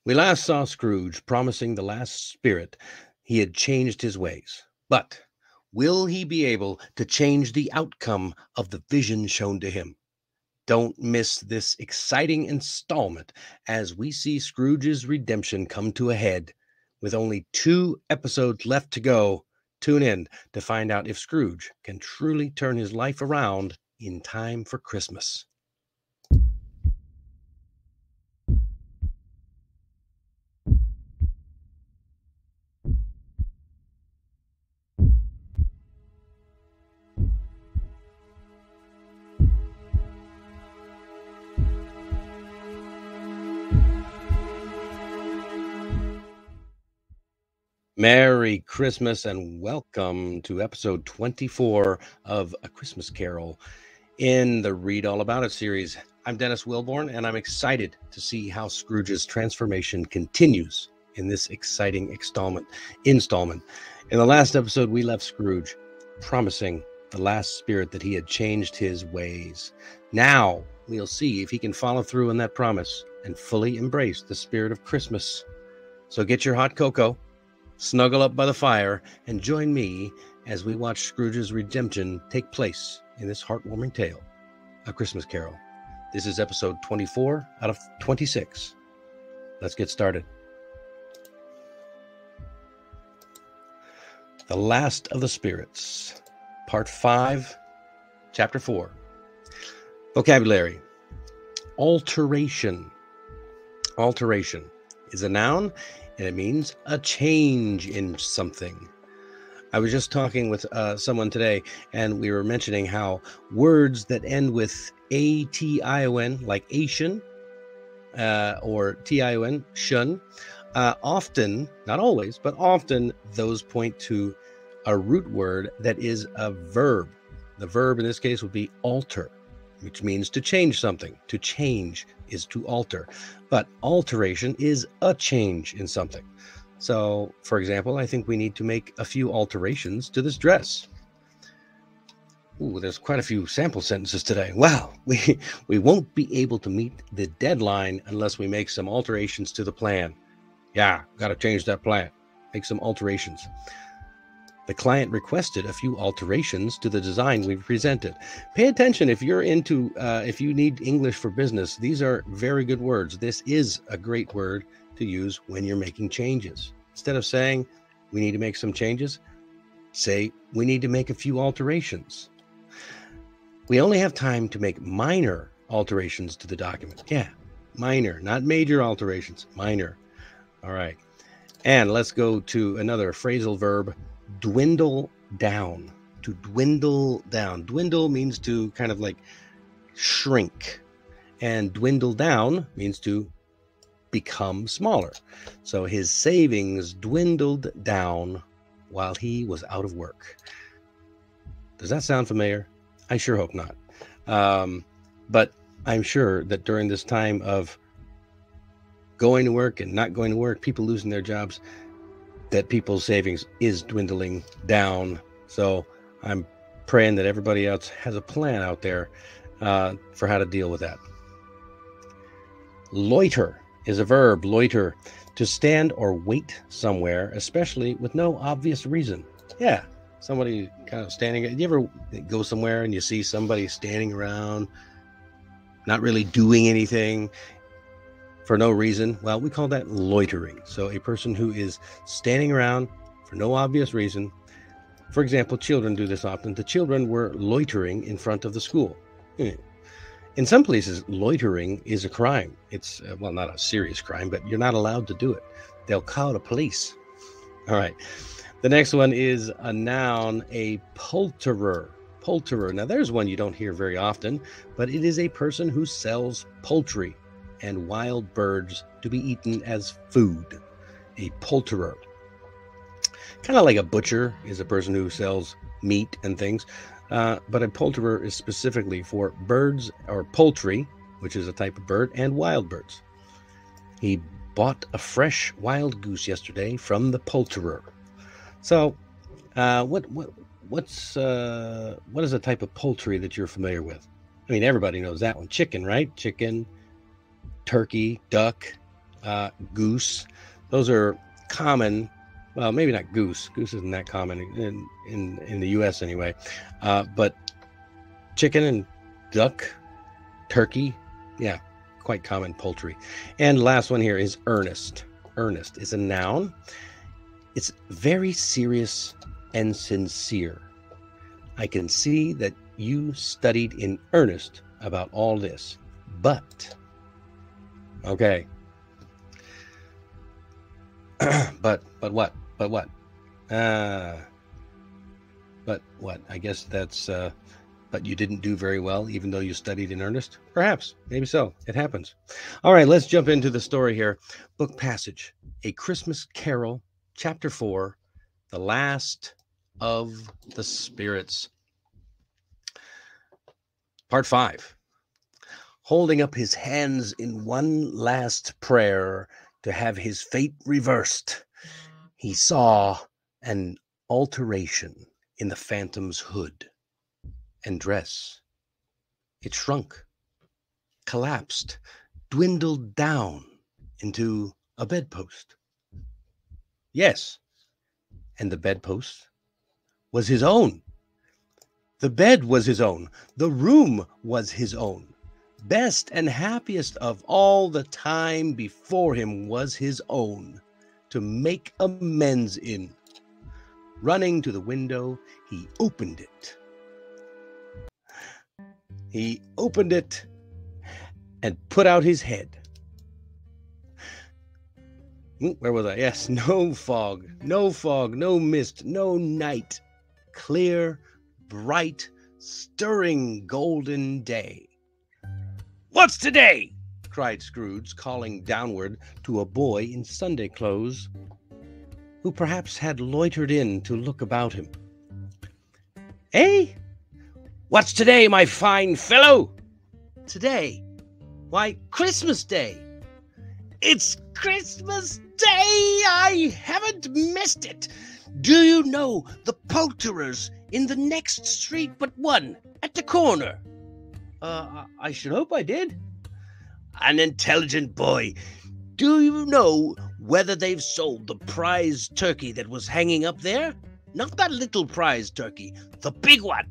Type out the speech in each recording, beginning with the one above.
We last saw Scrooge promising the last spirit he had changed his ways. But will he be able to change the outcome of the vision shown to him? Don't miss this exciting installment as we see Scrooge's redemption come to a head. With only 2 episodes left to go, tune in to find out if Scrooge can truly turn his life around in time for Christmas. Merry Christmas and welcome to episode 24 of A Christmas Carol in the Read All About It series. I'm Dennis Wilborn and I'm excited to see how Scrooge's transformation continues in this exciting installment. In the last episode, we left Scrooge promising the last spirit that he had changed his ways. Now we'll see if he can follow through on that promise and fully embrace the spirit of Christmas. So get your hot cocoa, snuggle up by the fire, and join me as we watch Scrooge's redemption take place in this heartwarming tale, A Christmas Carol. This is episode 24 out of 26. Let's get started. The Last of the Spirits, Part 5, Chapter 4. Vocabulary. Alteration. Alteration is a noun, and it means a change in something. I was just talking with someone today, and we were mentioning how words that end with A-T-I-O-N, like Asian, or T-I-O-N, shun, often, not always, but often those point to a root word that is a verb. The verb in this case would be alter, which means to change something. To change is to alter. But alteration is a change in something. So, for example, I think we need to make a few alterations to this dress. Ooh, there's quite a few sample sentences today. Wow, we won't be able to meet the deadline unless we make some alterations to the plan. Yeah, got to change that plan. Make some alterations. The client requested a few alterations to the design we presented. Pay attention if you're into, if you need English for business. These are very good words. This is a great word to use when you're making changes. Instead of saying, we need to make some changes, say, we need to make a few alterations. We only have time to make minor alterations to the document. Yeah, minor, not major alterations, minor. All right. And let's go to another phrasal verb, dwindle down. To dwindle down. Dwindle means to kind of like shrink, and dwindle down means to become smaller. So his savings dwindled down while he was out of work. Does that sound familiar? I sure hope not. But I'm sure that during this time of going to work and not going to work, people losing their jobs, that people's savings is dwindling down. So I'm praying that everybody else has a plan out there for how to deal with that. Loiter is a verb, loiter, to stand or wait somewhere, especially with no obvious reason. Yeah, somebody kind of standing. You ever go somewhere and you see somebody standing around, not really doing anything for no reason? Well, we call that loitering. So a person who is standing around for no obvious reason. For example, children do this often. The children were loitering in front of the school. In some places, loitering is a crime. It's, well, not a serious crime, but you're not allowed to do it. They'll call the police. All right. The next one is a noun, a poulterer. Poulterer. Now, there's one you don't hear very often, but it is a person who sells poultry and wild birds to be eaten as food. A poulterer. Kind of like a butcher is a person who sells meat and things, but a poulterer is specifically for birds or poultry, which is a type of bird, and wild birds. He bought a fresh wild goose yesterday from the poulterer. So, what is a type of poultry that you're familiar with? I mean, everybody knows that one. Chicken, right? Chicken, turkey, duck, goose. Those are common. Well, maybe not goose. Goose isn't that common in the U.S. anyway. But chicken and duck, turkey, yeah, quite common poultry. And last one here is earnest. Earnest is a noun. It's very serious and sincere. I can see that you studied in earnest about all this, but, okay. But what? But what? But what? I guess that's, but you didn't do very well, even though you studied in earnest? Perhaps. Maybe so. It happens. All right, let's jump into the story here. Book passage, A Christmas Carol, Chapter 4, The Last of the Spirits. Part 5. Holding up his hands in one last prayer to have his fate reversed, he saw an alteration in the phantom's hood and dress. It shrunk, collapsed, dwindled down into a bedpost. Yes, and the bedpost was his own. The bed was his own. The room was his own. Best and happiest of all the time before him was his own, to make amends in. Running to the window, he opened it. He opened it and put out his head. Where was I? Yes, no fog, no mist, no night. Clear, bright, stirring golden day. "What's today?" cried Scrooge, calling downward to a boy in Sunday clothes, who perhaps had loitered in to look about him. "Eh? What's today, my fine fellow?" "Today? Why, Christmas Day." "It's Christmas Day! I haven't missed it. Do you know the poulterers in the next street but one, at the corner?" I should hope I did." "An intelligent boy. Do you know whether they've sold the prize turkey that was hanging up there? Not that little prize turkey, the big one."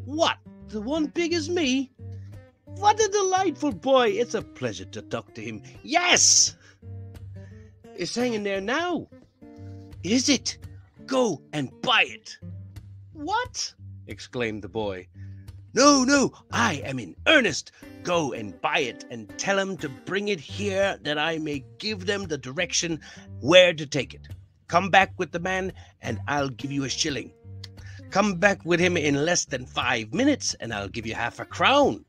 "What, the one big as me? What a delightful boy. It's a pleasure to talk to him. Yes! It's hanging there now." "Is it? Go and buy it." "What?" exclaimed the boy. No, I am in earnest. Go and buy it and tell them to bring it here that I may give them the direction where to take it. Come back with the man and I'll give you a shilling. Come back with him in less than 5 minutes and I'll give you half a crown."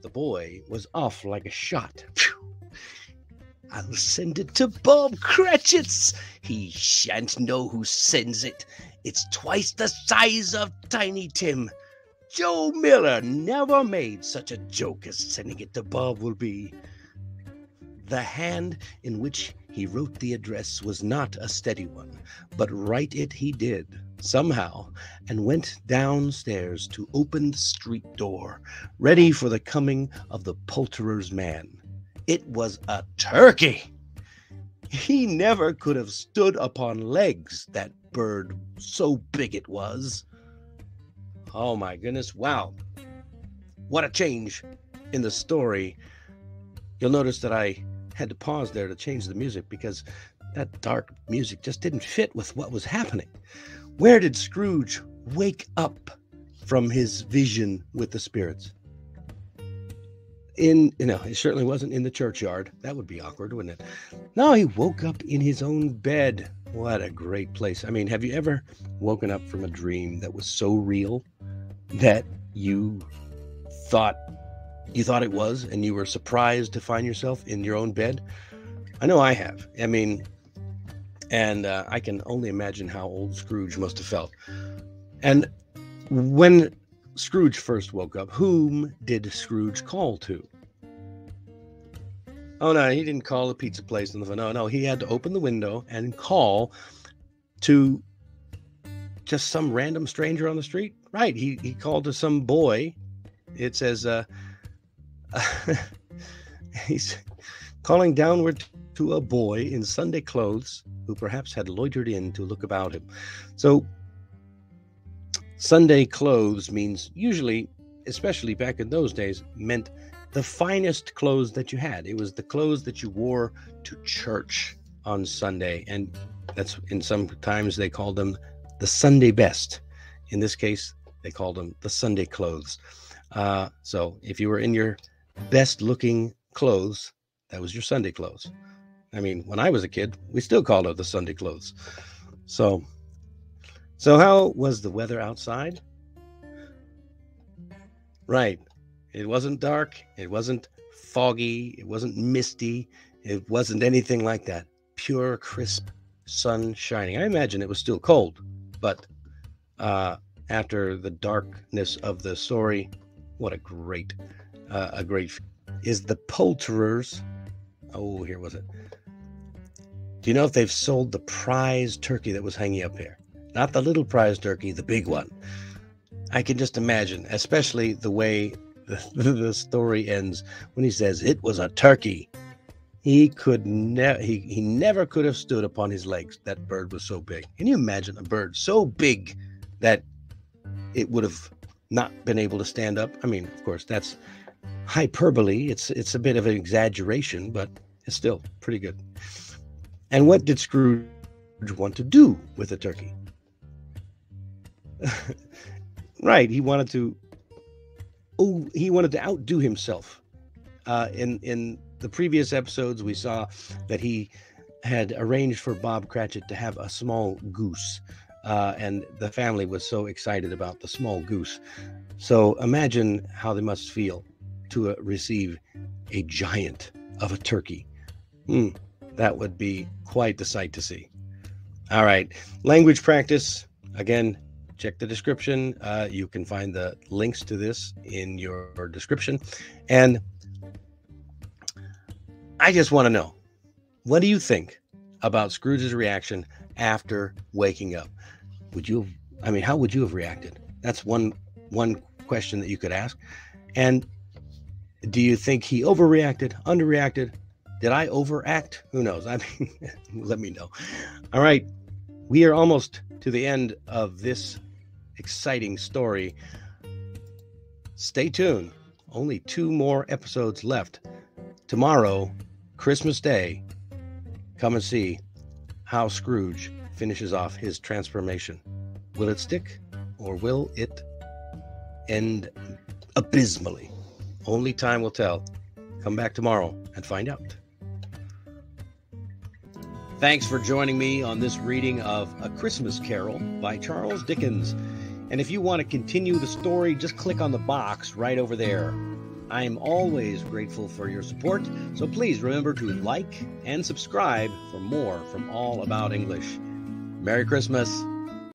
The boy was off like a shot. Phew. "I'll send it to Bob Cratchit's. He shan't know who sends it. It's twice the size of Tiny Tim. Joe Miller never made such a joke as sending it to Bob will be." The hand in which he wrote the address was not a steady one, but write it he did, somehow, and went downstairs to open the street door, ready for the coming of the poulterer's man. It was a turkey. He never could have stood upon legs, that bird, so big it was. Oh my goodness, wow. What a change in the story. You'll notice that I had to pause there to change the music because that dark music just didn't fit with what was happening. Where did Scrooge wake up from his vision with the spirits? It certainly wasn't in the churchyard. That would be awkward, wouldn't it? No, he woke up in his own bed. What a great place. I mean, have you ever woken up from a dream that was so real that you thought it was, and you were surprised to find yourself in your own bed? I know I have. I mean, and I can only imagine how old Scrooge must have felt. And when Scrooge first woke up, whom did Scrooge call to? Oh, no, he didn't call the pizza place on the phone. No, he had to open the window and call to just some random stranger on the street. Right, he called to some boy. It says, calling downward to a boy in Sunday clothes who perhaps had loitered in to look about him. So Sunday clothes means usually, especially back in those days, meant the finest clothes that you had. It was the clothes that you wore to church on Sunday. And that's, in some times they called them the Sunday best. In this case, they called them the Sunday clothes. So if you were in your best looking clothes, that was your Sunday clothes. I mean, when I was a kid, we still called it the Sunday clothes. So how was the weather outside? Right. It wasn't dark. It wasn't foggy. It wasn't misty. It wasn't anything like that. Pure, crisp sun shining. I imagine it was still cold, but after the darkness of the story, what a great is the poulterers. Oh, here was it. Do you know if they've sold the prize turkey that was hanging up here? Not the little prize turkey, the big one. I can just imagine, especially the way the story ends when he says it was a turkey. He never could have stood upon his legs. That bird was so big. Can you imagine a bird so big that it would have not been able to stand up? I mean, of course, that's hyperbole. It's a bit of an exaggeration, but it's still pretty good. And what did Scrooge want to do with the turkey? Right, he wanted to outdo himself. In the previous episodes, we saw that he had arranged for Bob Cratchit to have a small goose, and the family was so excited about the small goose. So imagine how they must feel to receive a giant of a turkey. That would be quite the sight to see. All right, language practice. Again, check the description. You can find the links to this in your description. And I just want to know, what do you think about Scrooge's reaction after waking up? How would you have reacted? That's one question that you could ask. And do you think he overreacted, underreacted? Did I overact? Who knows? Let me know. All right. We are almost to the end of this exciting story. Stay tuned. Only 2 more episodes left. Tomorrow, Christmas Day, come and see how Scrooge finishes off his transformation. Will it stick or will it end abysmally? Only time will tell. Come back tomorrow and find out. Thanks for joining me on this reading of A Christmas Carol by Charles Dickens. And if you want to continue the story, just click on the box right over there. I am always grateful for your support, so please remember to like and subscribe for more from All About English. Merry Christmas.